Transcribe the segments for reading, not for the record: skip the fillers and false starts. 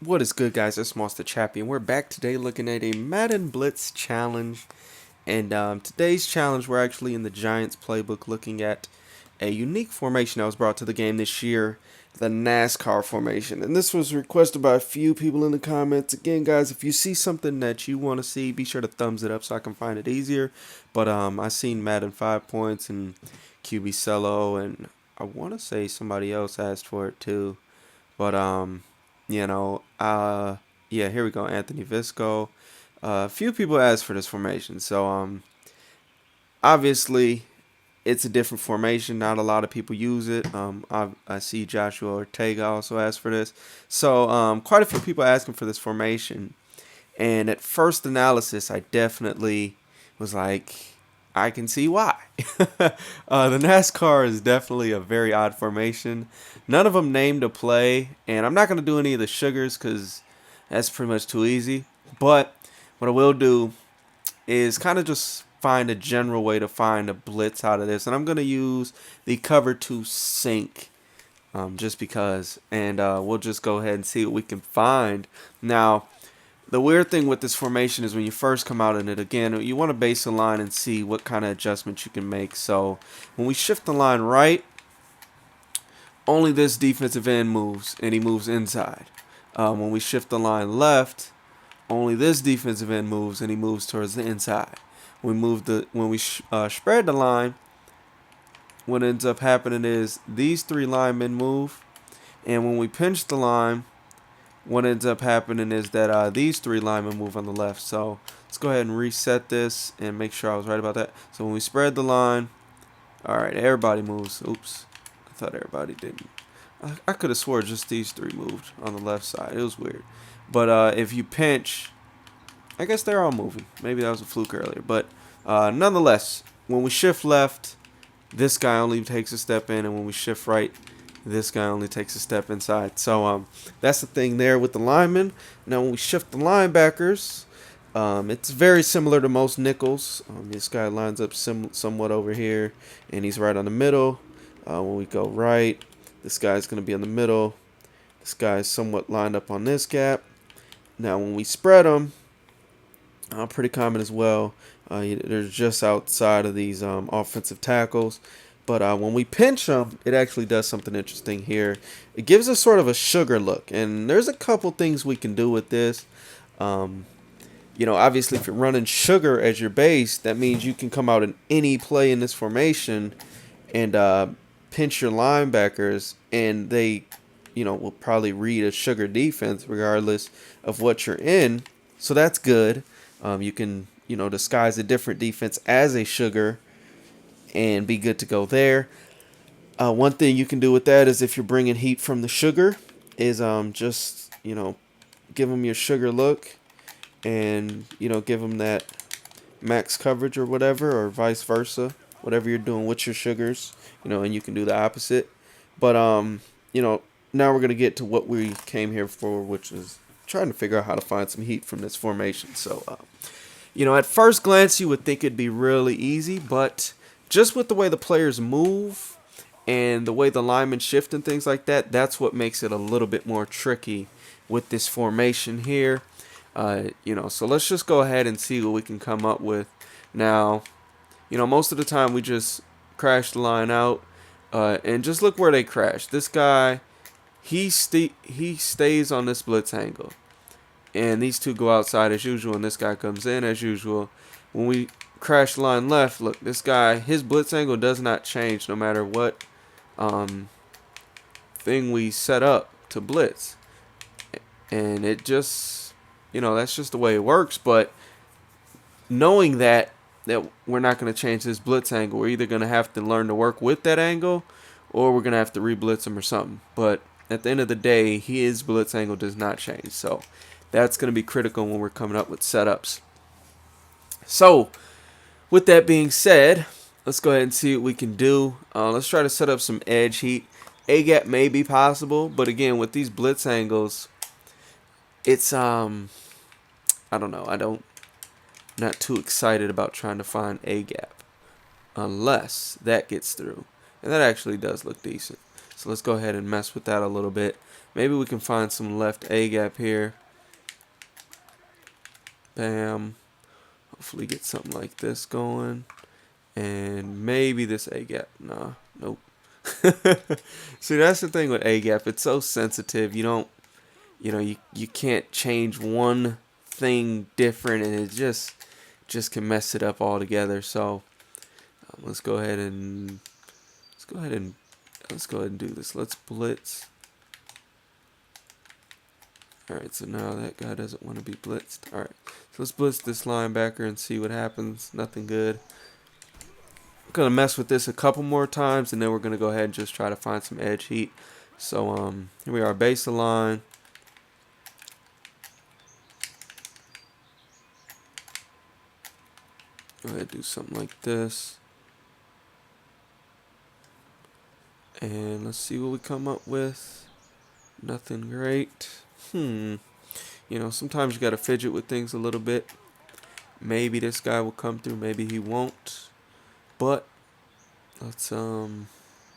What is good, guys? It's Monster Chappie, and we're back today looking at a Madden Blitz challenge. And today's challenge, we're actually in the Giants playbook looking at a unique formation that was brought to the game this year, the Nascar formation. And this was requested by a few people in the comments. Again, guys, if you see something that you want to see, be sure to thumbs it up so I can find it easier. But I seen Madden 5 points and QB Cello, and I want to say somebody else asked for it too. But yeah, here we go. Anthony Visco. A few people asked for this formation, so obviously it's a different formation. Not a lot of people use it. I see Joshua Ortega also asked for this, so quite a few people asking for this formation. And at first analysis, I definitely was like, I can see why. The NASCAR is definitely a very odd formation. None of them named a play, and I'm not going to do any of the sugars because that's pretty much too easy. But what I will do is kind of just find a general way to find a blitz out of this. And I'm going to use the cover to sync just because. And we'll just go ahead and see what we can find. Now, the weird thing with this formation is when you first come out in it, again, you want to base the line and see what kind of adjustments you can make. So when we shift the line right, only this defensive end moves, and he moves inside. When we shift the line left, only this defensive end moves, and he moves towards the inside. When we spread the line, what ends up happening is these three linemen move, and when we pinch the line, what ends up happening is that these three linemen move on the left. So let's go ahead and reset this and make sure I was right about that. So when we spread the line, all right, everybody moves. Oops, I thought everybody didn't. I could have swore just these three moved on the left side. It was weird. But if you pinch, I guess they're all moving. Maybe that was a fluke earlier. But nonetheless, when we shift left, this guy only takes a step in, and when we shift right, this guy only takes a step inside. So that's the thing there with the linemen. Now when we shift the linebackers, it's very similar to most nickels. This guy lines up somewhat over here, and he's right on the middle. When we go right, this guy's going to be in the middle. This guy's somewhat lined up on this gap. Now when we spread them, pretty common as well. They're just outside of these offensive tackles. But when we pinch them, it actually does something interesting here. It gives us sort of a sugar look. And there's a couple things we can do with this. Obviously, if you're running sugar as your base, that means you can come out in any play in this formation and pinch your linebackers. And they, will probably read a sugar defense regardless of what you're in. So that's good. You can, disguise a different defense as a sugar and be good to go there. One thing you can do with that is if you're bringing heat from the sugar is just, give them your sugar look and, give them that max coverage or whatever, or vice versa, whatever you're doing with your sugars, and you can do the opposite. But, now we're going to get to what we came here for, which is trying to figure out how to find some heat from this formation. So, at first glance, you would think it'd be really easy, but just with the way the players move and the way the linemen shift and things like that, that's what makes it a little bit more tricky with this formation here. So let's just go ahead and see what we can come up with. Now, most of the time we just crash the line out, and just look where they crash. This guy, he stays on this blitz angle, and these two go outside as usual, and this guy comes in as usual. When we crash line left, look, this guy, his blitz angle does not change no matter what thing we set up to blitz. And it just, that's just the way it works. But knowing that we're not going to change this blitz angle, we're either going to have to learn to work with that angle, or we're going to have to re-blitz him or something. But at the end of the day, his blitz angle does not change. So that's going to be critical when we're coming up with setups. So with that being said, let's go ahead and see what we can do. Let's try to set up some edge heat. A-gap may be possible, but again, with these blitz angles, it's I don't know. Not too excited about trying to find A-gap unless that gets through, and that actually does look decent. So So let's go ahead and mess with that a little bit. Maybe we can find some left A gap here. Bam. Hopefully get something like this going. And maybe this A gap. Nah, nope. See, that's the thing with A gap. It's so sensitive. You can't change one thing different, and it just can mess it up altogether. So let's go ahead and do this. Let's blitz. All right, so now that guy doesn't want to be blitzed. All right, so let's blitz this linebacker and see what happens. Nothing good. I'm gonna mess with this a couple more times, and then we're gonna go ahead and just try to find some edge heat. So here we are, base the line. Go ahead and do something like this. And let's see what we come up with. Nothing great. Sometimes you gotta fidget with things a little bit. Maybe this guy will come through, maybe he won't. But let's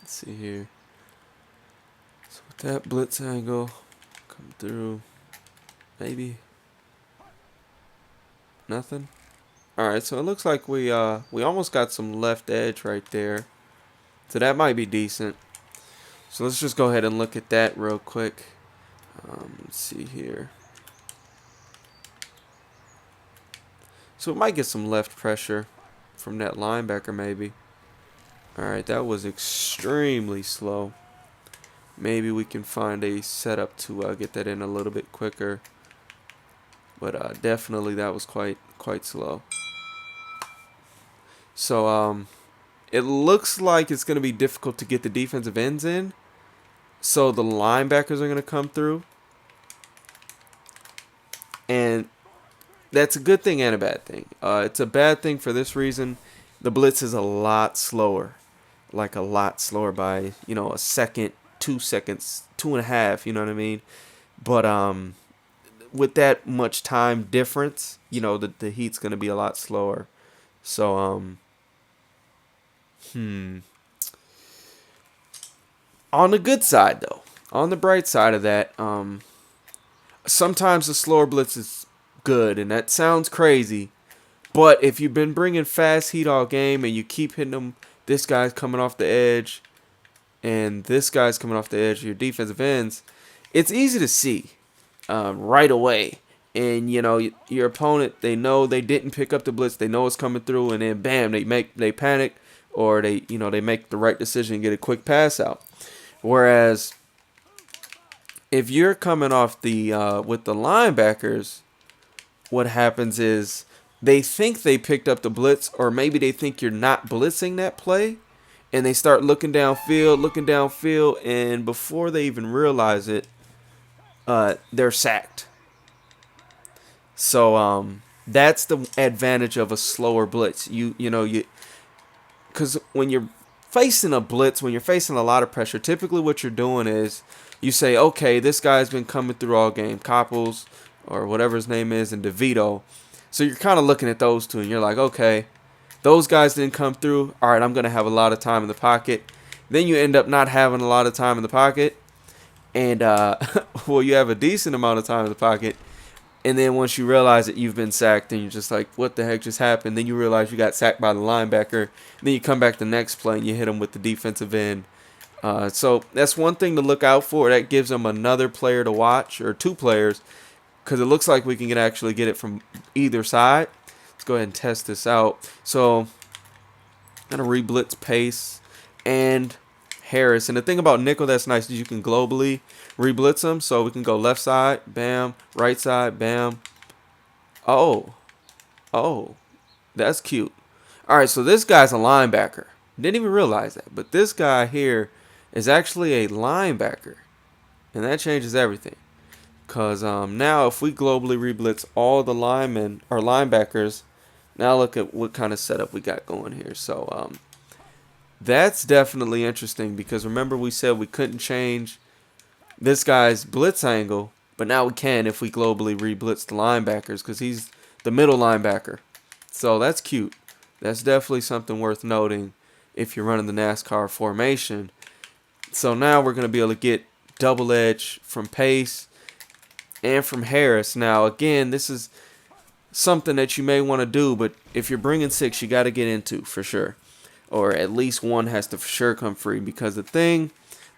see here. So with that blitz angle, come through. Maybe. Nothing. Alright, so it looks like we almost got some left edge right there. So that might be decent. So let's just go ahead and look at that real quick. Let's see here. So we might get some left pressure from that linebacker maybe. Alright, that was extremely slow. Maybe we can find a setup to get that in a little bit quicker. But definitely that was quite slow. So it looks like it's going to be difficult to get the defensive ends in. So the linebackers are going to come through. And that's a good thing and a bad thing. It's a bad thing for this reason. The blitz is a lot slower. Like a lot slower by, a second, 2 seconds, 2.5, you know what I mean? But with that much time difference, the heat's going to be a lot slower. So, on the good side, though, on the bright side of that, sometimes the slower blitz is good, and that sounds crazy. But if you've been bringing fast heat all game and you keep hitting them, this guy's coming off the edge, and this guy's coming off the edge of your defensive ends, it's easy to see right away. And your opponent, they know they didn't pick up the blitz, they know it's coming through, and then bam, they panic, or they make the right decision and get a quick pass out. Whereas if you're coming off the with the linebackers, what happens is they think they picked up the blitz, or maybe they think you're not blitzing that play, and they start looking downfield, and before they even realize it, they're sacked. So that's the advantage of a slower blitz. Because when you're facing a blitz, when you're facing a lot of pressure, typically what you're doing is you say, okay, this guy's been coming through all game, Copples or whatever his name is, and DeVito. So you're kind of looking at those two, and you're like, okay, those guys didn't come through. All right, I'm going to have a lot of time in the pocket. Then you end up not having a lot of time in the pocket. And, well, you have a decent amount of time in the pocket. And then once you realize that you've been sacked, and you're just like, what the heck just happened? Then you realize you got sacked by the linebacker. And then you come back the next play, and you hit him with the defensive end. So that's one thing to look out for. That gives them another player to watch, or two players, because it looks like we can actually get it from either side. Let's go ahead and test this out. So I'm going to re-blitz Pace and Harris. And the thing about nickel that's nice is you can globally re-blitz them. So we can go left side, bam, right side, bam. Oh, that's cute. All right, so this guy's a linebacker. Didn't even realize that. But this guy here is actually a linebacker. And that changes everything. Because now if we globally re-blitz all the linemen or linebackers, now look at what kind of setup we got going here. So that's definitely interesting, because remember we said we couldn't change this guy's blitz angle, but now we can if we globally re-blitz the linebackers, because he's the middle linebacker. So that's cute. That's definitely something worth noting if you're running the NASCAR formation. So now we're going to be able to get double edge from Pace and from Harris. Now, again, this is something that you may want to do, but if you're bringing 6, you got to get into for sure. Or at least one has to for sure come free, because the thing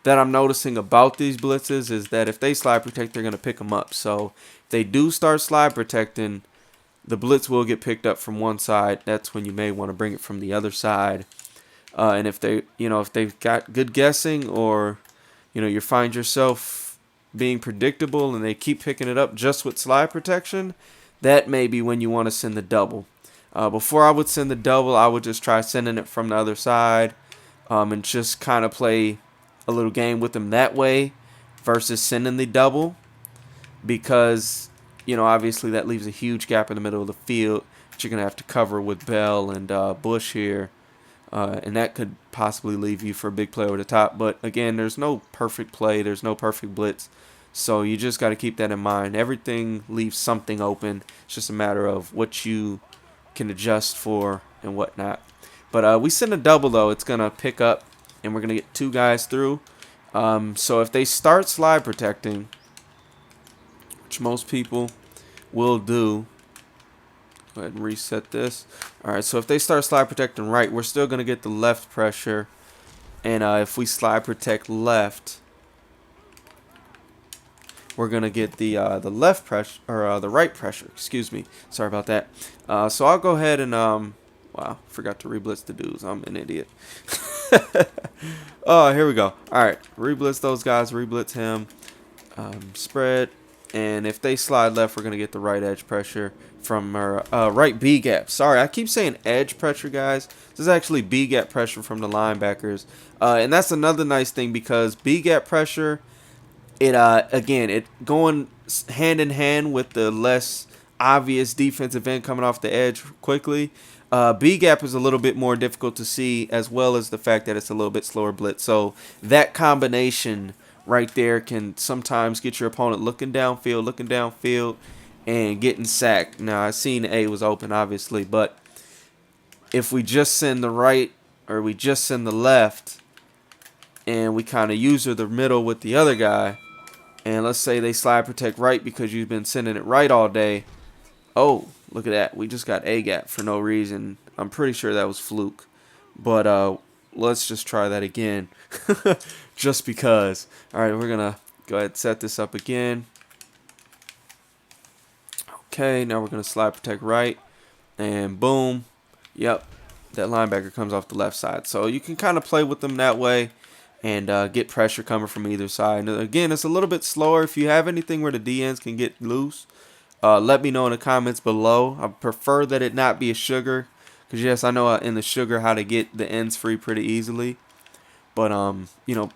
that I'm noticing about these blitzes is that if they slide protect, they're going to pick them up. So if they do start slide protecting, the blitz will get picked up from one side. That's when you may want to bring it from the other side. And if they, if they've got good guessing, or you find yourself being predictable and they keep picking it up just with slide protection, that may be when you want to send the double. Before I would send the double, I would just try sending it from the other side, and just kind of play a little game with them that way versus sending the double, because obviously that leaves a huge gap in the middle of the field that you're going to have to cover with Bell and Bush here. And that could possibly leave you for a big play over the top. But again, there's no perfect play. There's no perfect blitz. So you just got to keep that in mind. Everything leaves something open. It's just a matter of what you can adjust for and whatnot. But we send a double, though. It's going to pick up, and we're going to get 2 guys through. So if they start slide protecting, which most people will do, go ahead and reset this. Alright, so if they start slide protecting right, we're still going to get the left pressure. And if we slide protect left, we're going to get the left pressure, or the right pressure, excuse me. Sorry about that. So I'll go ahead and, wow, forgot to reblitz the dudes. I'm an idiot. Oh, here we go. Alright, reblitz those guys, reblitz him. Spread. And if they slide left, we're going to get the right edge pressure from our right Bgap. Sorry, I keep saying edge pressure, guys. This is actually Bgap pressure from the linebackers. And that's another nice thing, because Bgap pressure, it going hand in hand with the less obvious defensive end coming off the edge quickly. Bgap is a little bit more difficult to see, as well as the fact that it's a little bit slower blitz. So that combination right there can sometimes get your opponent looking downfield, and getting sacked. Now, I seen A was open, obviously, but if we just send the right, or we just send the left, and we kind of user the middle with the other guy, and let's say they slide protect right because you've been sending it right all day. Oh, look at that. We just got A gap for no reason. I'm pretty sure that was fluke. But let's just try that again. Just because. Alright, we're going to go ahead and set this up again. Okay, now we're going to slide protect right. And boom. Yep, that linebacker comes off the left side. So you can kind of play with them that way and get pressure coming from either side. And again, it's a little bit slower. If you have anything where the DNs can get loose, let me know in the comments below. I prefer that it not be a sugar, because yes, I know in the sugar how to get the ends free pretty easily. But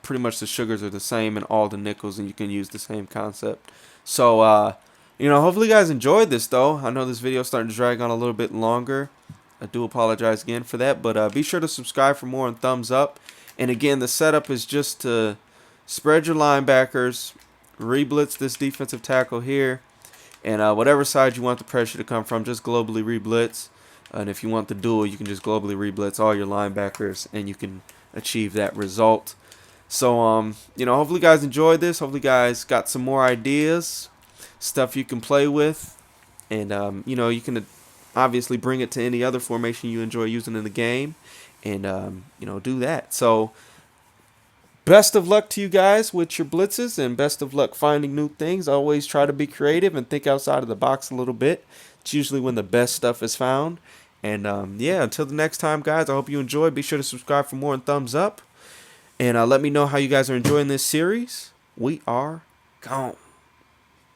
pretty much the sugars are the same in all the nickels, and you can use the same concept. So hopefully you guys enjoyed this, though. I know this video is starting to drag on a little bit longer. I do apologize again for that, but be sure to subscribe for more and thumbs up. And again, the setup is just to spread your linebackers, re-blitz this defensive tackle here, and whatever side you want the pressure to come from, just globally re-blitz. And if you want the duel, you can just globally re-blitz all your linebackers, and you can achieve that result. So hopefully you guys enjoyed this. Hopefully you guys got some more ideas, stuff you can play with, and you can obviously bring it to any other formation you enjoy using in the game, and do that. So best of luck to you guys with your blitzes, and best of luck finding new things. Always try to be creative and think outside of the box a little bit. It's usually when the best stuff is found. And yeah, until the next time, guys, I hope you enjoyed. Be sure to subscribe for more and thumbs up. And let me know how you guys are enjoying this series. We are gone.